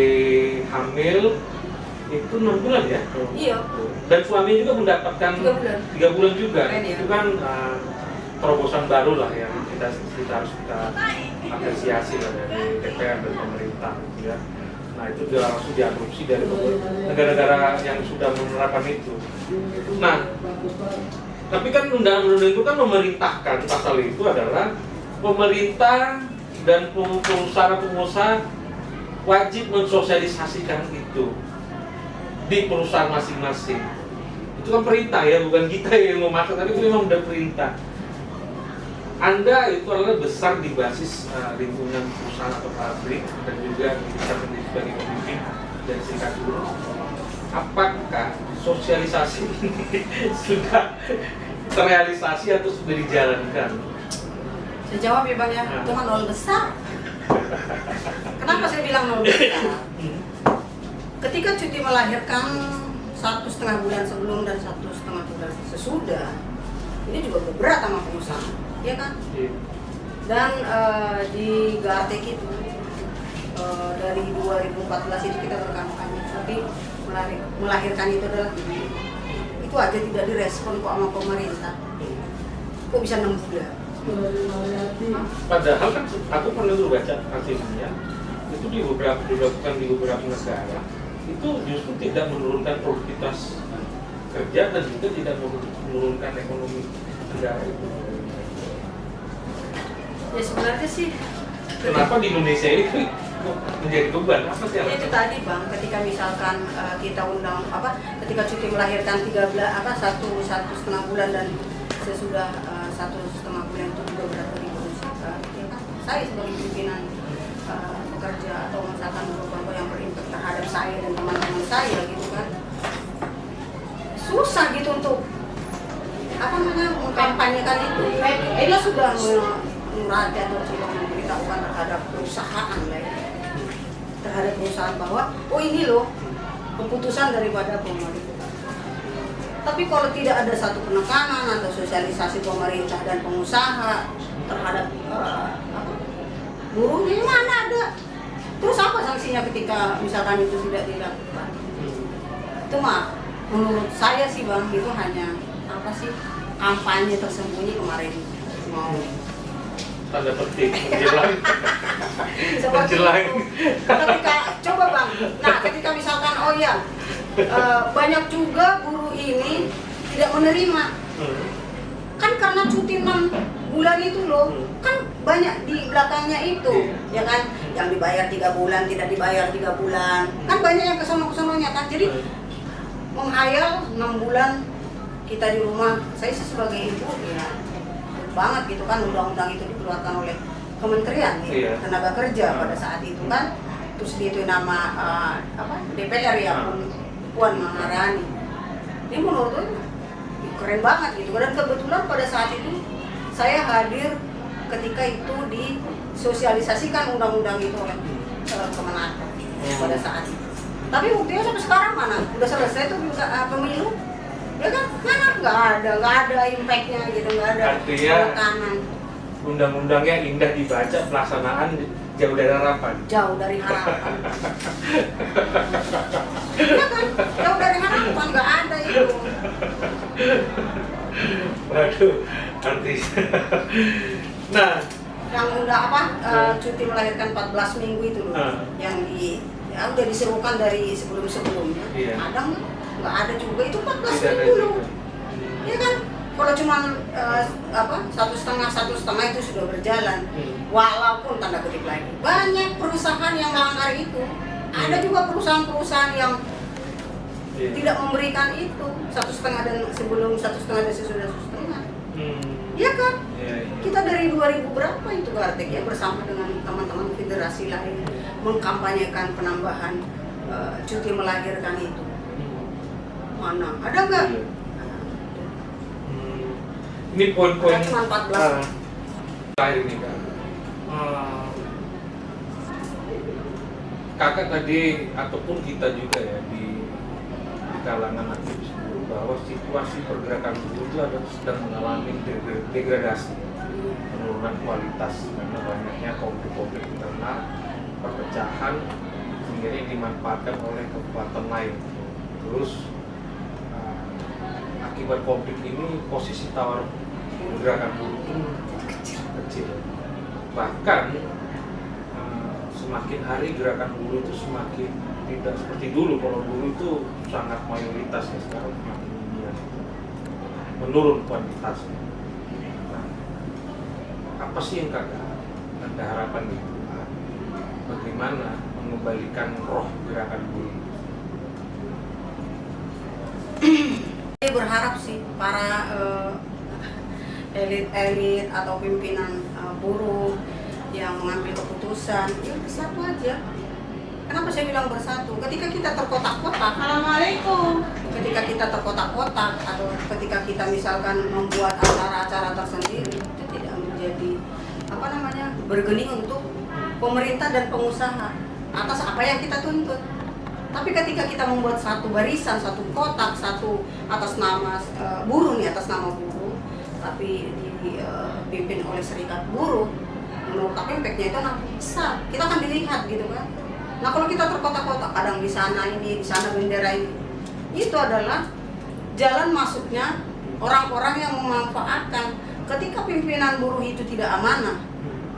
hamil itu 6 bulan ya. Iya. Dan suami juga mendapatkan 3 bulan juga. Keren, ya? Itu kan terobosan baru lah yang kita harus apresiasi lah dari DPR dan pemerintah gitu ya. Nah itu juga langsung diadopsi dari negara-negara yang sudah menerapkan itu. Nah, tapi kan undang-undang itu kan memerintahkan, pasal itu adalah pemerintah dan pengusaha-pengusaha wajib mensosialisasikan itu di perusahaan masing-masing. Itu kan perintah ya, bukan kita yang memaksa, tapi itu memang udah perintah. Anda itu adalah besar di basis lingkungan perusahaan atau pabrik dan juga bisa menjadi sebagai pemimpin dan serikat buruh. Apakah sosialisasi ini sudah terrealisasi atau sudah dijalankan? Saya jawab ya Bang ya, itu kan nol besar. Kenapa saya bilang nol besar? Ketika cuti melahirkan 1,5 bulan sebelum dan 1,5 bulan sesudah, ini juga berat sama pengusaha. Ya kan? Dan di Gartek itu dari 2014 itu kita berkampanye, tapi melahirkan itu adalah itu aja tidak direspon kok sama pemerintah. Kok bisa 6 bulan? Padahal kan aku pernah baca kasusnya itu dilakukan di beberapa negara itu justru tidak menurunkan produktivitas kerja dan juga tidak menurunkan ekonomi negara itu. Ya sebenarnya sih kenapa di Indonesia ini menjadi beban? Apa sih itu tadi Bang, ketika misalkan kita undang ketika cuti melahirkan 1,5 bulan dan sesudah 1,5 bulan itu juga berat bagi perusahaan. Ya kan? Saya sebagai pimpinan pekerja atau misalkan kelompok yang berimpact terhadap saya dan teman-teman saya gitu kan, susah gitu untuk mengkampanyekan itu. Dia sudah nurati atau coba memberitahukan terhadap perusahaan terhadap perusahaan bahwa ini loh keputusan daripada pemerintah. Tapi kalau tidak ada satu penekanan atau sosialisasi pemerintah dan pengusaha terhadap buruhnya, mana ada? Terus apa sanksinya ketika misalkan itu tidak dilakukan? Itu mah menurut saya sih Bang, itu hanya kampanye tersembunyi kemarin mau tanda petik menjelang Seperti menjelang. itu. Ketika coba Bang, nah ketika misalkan banyak juga guru ini tidak menerima, kan karena cuti 6 bulan itu loh, kan banyak di belakangnya itu, ya kan, yang dibayar 3 bulan, tidak dibayar 3 bulan, kan banyak yang kesono-kesononya kan, jadi menghayal 6 bulan kita di rumah. Saya sih sebagai ibu ya banget gitu kan, undang-undang itu dikeluarkan oleh Kementerian Tenaga Kerja pada saat itu kan, terus itu nama DPR ya Puan Maharani. Ini menurut gue keren banget gitu, dan kebetulan pada saat itu saya hadir ketika itu disosialisasikan undang-undang itu oleh Kemenaker pada saat itu. Tapi buktinya sampai sekarang mana? Udah selesai tuh pemilu, ya kan? Mana? Nggak ada impactnya gitu, nggak ada penekanan. Undang-undangnya indah dibaca, pelaksanaan jauh dari harapan. Jauh dari harapan. Ya kan? Jauh dari harapan, nggak ada itu. Waduh, artinya. Nah, yang udah cuti melahirkan 14 minggu itu loh, yang udah diserukan dari sebelum-sebelumnya. Iya. Ada nggak ada juga itu 14 minggu loh. Ya kan? Kalau cuma 1,5 itu sudah berjalan, walaupun tanda kutip lagi banyak perusahaan yang melanggar itu. Ada juga perusahaan-perusahaan yang tidak memberikan itu 1,5 dan sebelum 1,5 dan sesudah 1,5. Iya kan? Kita dari 2000 berapa itu Gartek ya, bersama dengan teman-teman federasi lain mengkampanyekan penambahan cuti melahirkan itu. Mana? Ada nggak? Ini poin-poin cuma 14. Terakhir ini kan. Kakak tadi ataupun kita juga ya di kalangan aktivis buruh bahwa situasi pergerakan buruh itu sedang mengalami degradasi, penurunan kualitas karena banyaknya konflik-konflik internal, perpecahan sehingga ini dimanfaatkan oleh kekuatan lain. Terus akibat konflik ini posisi tawar pergerakan buruh itu kecil. Bahkan semakin hari gerakan buruh itu semakin tidak seperti dulu. Kalau dulu itu sangat mayoritas ya, sekarang semakin menurun kuantitasnya. Nah, apa sih yang kakak ada harapan gitu? Bagaimana mengembalikan roh gerakan buruh? Saya berharap sih para elit-elit atau pimpinan buruh yang mengambil keputusan ya bersatu aja. Kenapa saya bilang bersatu? Ketika kita terkotak-kotak, Assalamualaikum. Ketika kita terkotak-kotak atau ketika kita misalkan membuat acara-acara tersendiri, itu tidak menjadi bergening untuk pemerintah dan pengusaha atas apa yang kita tuntut. Tapi ketika kita membuat satu barisan, satu kotak, satu atas nama buruh nih, atas nama buruh, tapi dipimpin oleh serikat buruh, menurut aku impact-nya itu besar. Kita akan dilihat gitu kan. Nah kalau kita terkotak-kotak, kadang di sana ini, di sana bendera ini, itu adalah jalan masuknya orang-orang yang memanfaatkan. Ketika pimpinan buruh itu tidak amanah,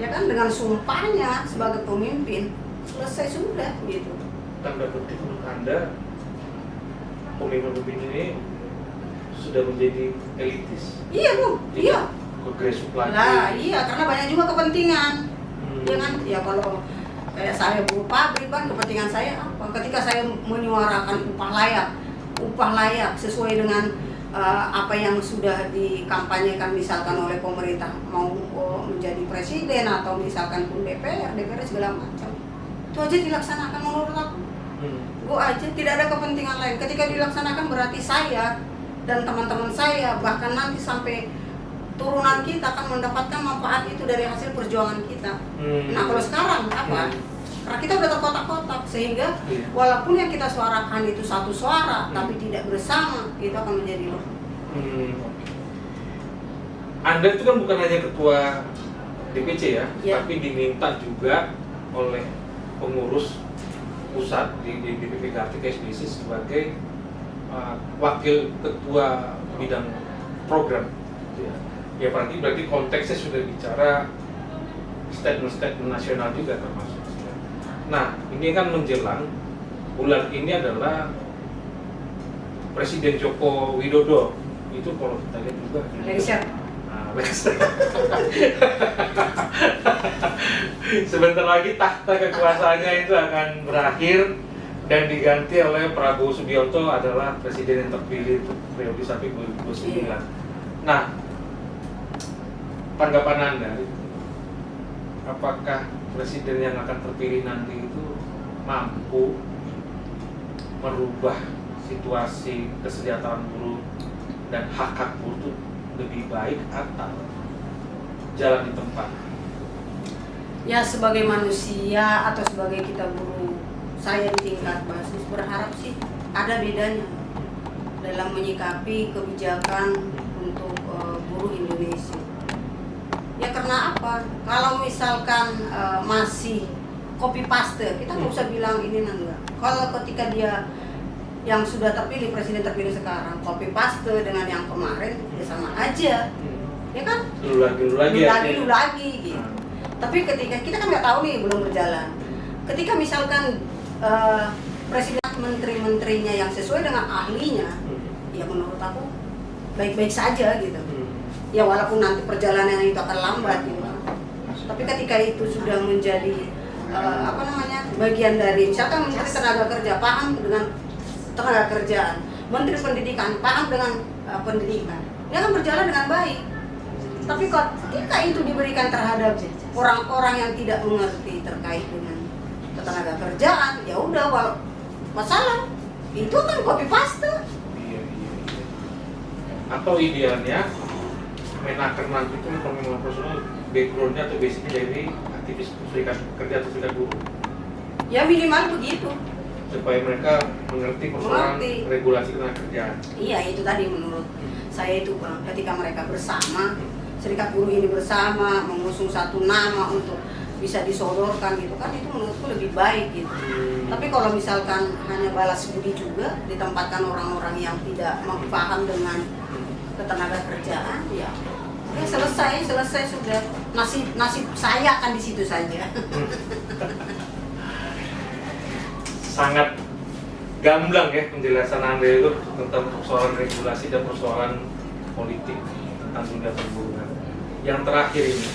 ya kan, dengan sumpahnya sebagai pemimpin, selesai sudah gitu. Tanda petik menurut Anda, pemimpin ini sudah menjadi elitis? Iya Bu, iya. Kegresuk lagi. Nah iya, karena banyak juga kepentingan. Ya kan, ya kalau kayak saya buruh pabrik kan, kepentingan saya apa? Ketika saya menyuarakan upah layak sesuai dengan apa yang sudah dikampanyekan misalkan oleh pemerintah, mau menjadi presiden atau misalkan pun DPR segala macam, itu aja dilaksanakan menurut aku. Gue aja tidak ada kepentingan lain. Ketika dilaksanakan berarti saya dan teman-teman saya, bahkan nanti sampai turunan kita akan mendapatkan manfaat itu dari hasil perjuangan kita. Nah kalau sekarang apa? Karena kita udah terkotak-kotak, sehingga walaupun yang kita suarakan itu satu suara, tapi tidak bersama, itu akan menjadi lemah. Anda itu kan bukan hanya ketua DPC ya, tapi diminta juga oleh pengurus pusat di DPP Kartika SBC sebagai wakil ketua bidang program. Ya berarti konteksnya sudah bicara statement-statement nasional juga termasuk. Nah, ini kan menjelang bulan ini adalah Presiden Joko Widodo itu kalau kita lihat juga Lengser. Sebentar lagi tahta kekuasaannya itu akan berakhir dan diganti oleh Prabowo Subianto adalah presiden yang terpilih untuk periode sampai 2029. Nah, tanggapan Anda, apakah presiden yang akan terpilih nanti itu mampu merubah situasi kesejahteraan buruh dan hak-hak buruh itu lebih baik atau jalan di tempat? Ya, sebagai manusia atau sebagai kita buruh, saya di tingkat basis berharap sih ada bedanya dalam menyikapi kebijakan untuk buruh Indonesia. Ya karena apa? Kalau misalkan masih copy paste, kita nggak usah bilang ini enggak. Kalau ketika dia yang sudah terpilih, presiden terpilih sekarang, copy paste dengan yang kemarin, ya sama aja, ya kan? Lu lagi gitu. Tapi ketika kita kan nggak tahu nih, belum berjalan. Ketika misalkan presiden menteri-menterinya yang sesuai dengan ahlinya, ya menurut aku baik-baik saja gitu. Ya walaupun nanti perjalanan itu akan lambat gitu. Tapi ketika itu sudah menjadi bagian dari misalkan Menteri Tenaga Kerja paham dengan tenaga kerjaan, Menteri Pendidikan paham dengan pendidikan, dia akan berjalan dengan baik. Tapi ketika itu diberikan terhadap orang-orang yang tidak mengerti terkait dengan tenaga kerjaan, ya udah masalah itu kan copy paste. Iya. Atau idealnya Menaker nanti itu ekonomi profesional backgroundnya atau basicnya dari aktivis serikat kerja atau serikat buruh. Ya minimal begitu. Supaya mereka mengerti persoalan regulasi tenaga kerjaan. Iya, itu tadi menurut saya itu ketika mereka bersama, serikat buruh ini bersama mengusung satu nama untuk bisa disodorkan gitu kan, itu menurutku lebih baik gitu. Tapi kalau misalkan hanya balas budi juga ditempatkan orang-orang yang tidak paham dengan ketenaga kerjaan, ya selesai sudah, nasib saya akan di situ saja. Sangat gamblang ya penjelasan Anda itu tentang persoalan regulasi dan persoalan politik tentang dunia perburuhan. Yang terakhir ini,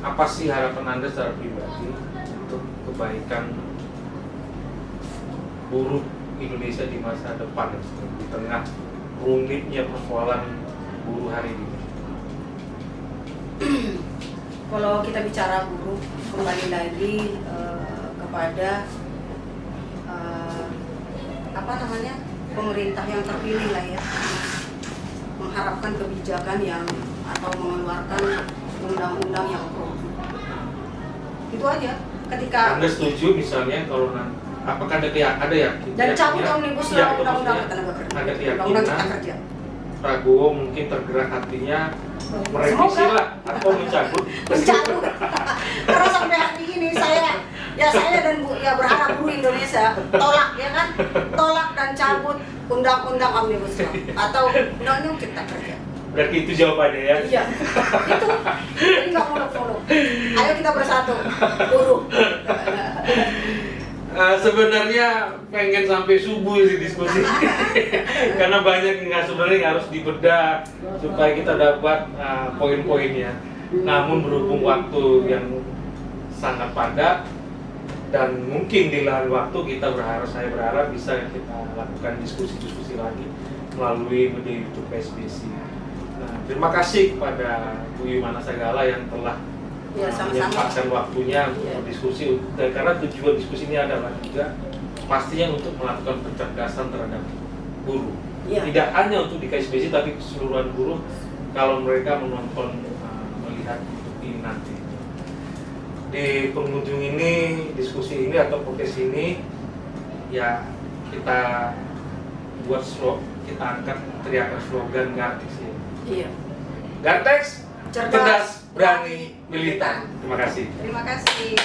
apa sih harapan Anda secara pribadi untuk kebaikan buruh Indonesia di masa depan di tengah rumitnya persoalan buruh hari ini? Kalau kita bicara buruh, kembali lagi kepada pemerintah yang terpilih lah ya, mengharapkan kebijakan yang atau mengeluarkan undang-undang yang pro. Itu aja. Ketika Anda setuju misalnya kalau apakah ada ya dan cabut omnibus law undang-undang ada undang-undang keyakinan cipta kerja. Prabowo mungkin tergerak hatinya merevisi lah atau mencabut. Karena sampai hari ini saya dan berharap buruh Indonesia tolak ya kan, tolak dan cabut undang-undang omnibus law atau undang-undang cipta kerja. Berarti itu jawabannya ya? Iya, itu. Jadi nggak muluk-muluk. Ayo kita bersatu, buruh. Sebenarnya pengen sampai subuh sih diskusi karena banyak yang sebenarnya harus dibedah supaya kita dapat poin-poinnya. Namun berhubung waktu yang sangat padat dan mungkin di lain waktu saya berharap bisa kita lakukan diskusi-diskusi lagi melalui media YouTube PSBC. Nah, terima kasih kepada Bu Yumana Sagala yang telah menyempatkan waktunya untuk berdiskusi, dan karena tujuan diskusi ini adalah juga pastinya untuk melakukan pencerdasan terhadap buruh. Tidak hanya untuk di KSBC tapi keseluruhan buruh kalau mereka menonton melihat ini nanti. Di penghujung ini, diskusi ini atau podcast ini ya kita buat kita angkat teriakan slogan Gartex ya. Iya. Gartex cerdas, berani, militan. Terima kasih. Terima kasih.